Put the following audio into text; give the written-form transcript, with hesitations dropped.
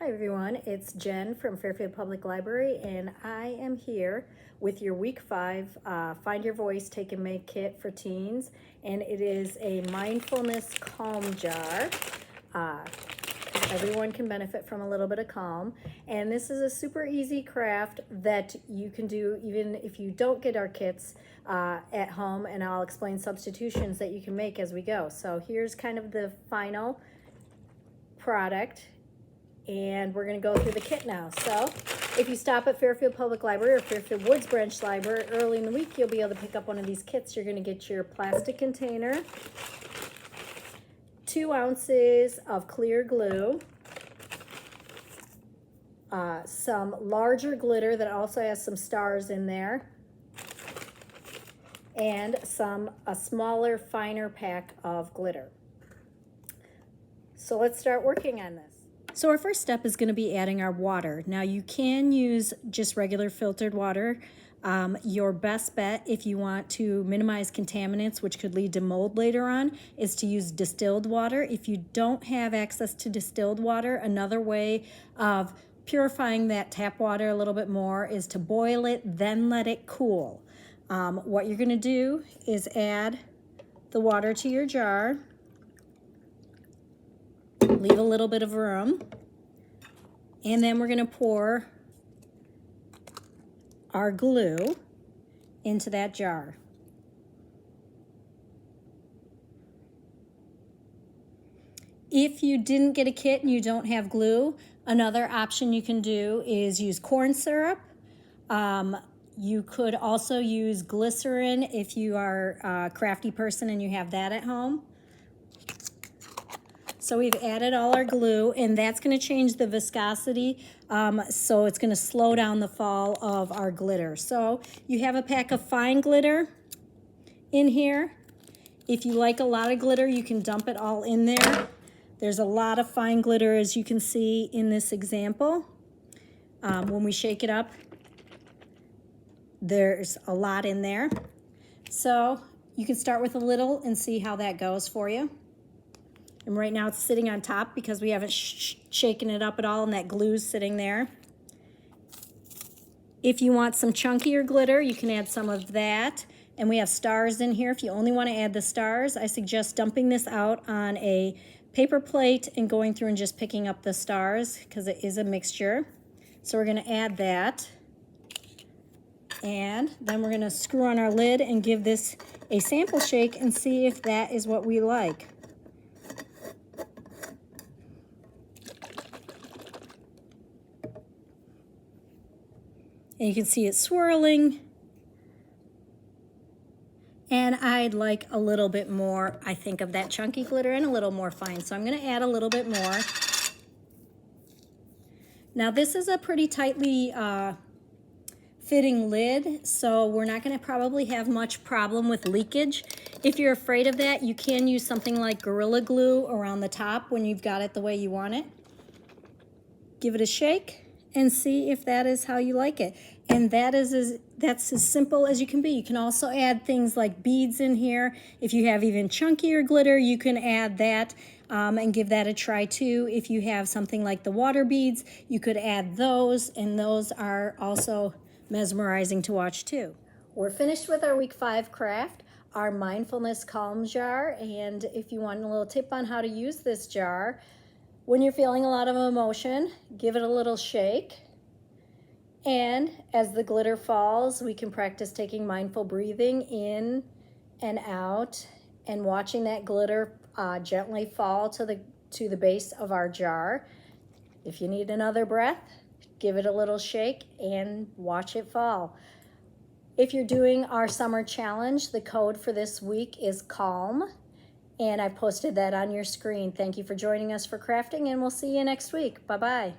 Hi everyone, it's Jen from Fairfield Public Library, and I am here with your week 5 Find Your Voice Take and Make kit for teens, and it is a mindfulness calm jar. Everyone can benefit from a little bit of calm, and this is a super easy craft that you can do even if you don't get our kits at home, and I'll explain substitutions that you can make as we go. So here's kind of the final product, and we're going to go through the kit now. So if you stop at Fairfield Public Library or Fairfield Woods Branch Library early in the week, you'll be able to pick up one of these kits. You're going to get your plastic container, 2 ounces of clear glue, some larger glitter that also has some stars in there, and a smaller, finer pack of glitter. So let's start working on this. So our first step is going to be adding our water. Now you can use just regular filtered water. Your best bet, if you want to minimize contaminants, which could lead to mold later on, is to use distilled water. If you don't have access to distilled water, another way of purifying that tap water a little bit more is to boil it, then let it cool. What you're going to do is add the water to your jar. Leave a little bit of room, and then we're going to pour our glue into that jar. If you didn't get a kit and you don't have glue, another option you can do is use corn syrup. You could also use glycerin if you are a crafty person and you have that at home. So we've added all our glue, and that's going to change the viscosity, so it's going to slow down the fall of our glitter. So you have a pack of fine glitter in here. If you like a lot of glitter, you can dump it all in there. There's a lot of fine glitter, as you can see in this example. When we shake it up, there's a lot in there. So you can start with a little and see how that goes for you. And right now it's sitting on top because we haven't shaken it up at all, and that glue's sitting there. If you want some chunkier glitter, you can add some of that. And we have stars in here. If you only want to add the stars, I suggest dumping this out on a paper plate and going through and just picking up the stars, because it is a mixture. So we're going to add that. And then we're going to screw on our lid and give this a sample shake and see if that is what we like. And you can see it swirling. And I'd like a little bit more, I think, of that chunky glitter and a little more fine. So I'm going to add a little bit more. Now this is a pretty tightly fitting lid, so we're not going to probably have much problem with leakage. If you're afraid of that, you can use something like Gorilla Glue around the top when you've got it the way you want it. Give it a shake and see if that is how you like it. And that's as simple as you can be. You can also add things like beads in here. If you have even chunkier glitter, you can add that and give that a try too. If you have something like the water beads, you could add those, and those are also mesmerizing to watch too. We're finished with our week 5 craft, our mindfulness calm jar. And if you want a little tip on how to use this jar, when you're feeling a lot of emotion, give it a little shake. And as the glitter falls, we can practice taking mindful breathing in and out and watching that glitter gently fall to the base of our jar. If you need another breath, give it a little shake and watch it fall. If you're doing our summer challenge, the code for this week is CALM. And I posted that on your screen. Thank you for joining us for crafting, and we'll see you next week. Bye-bye.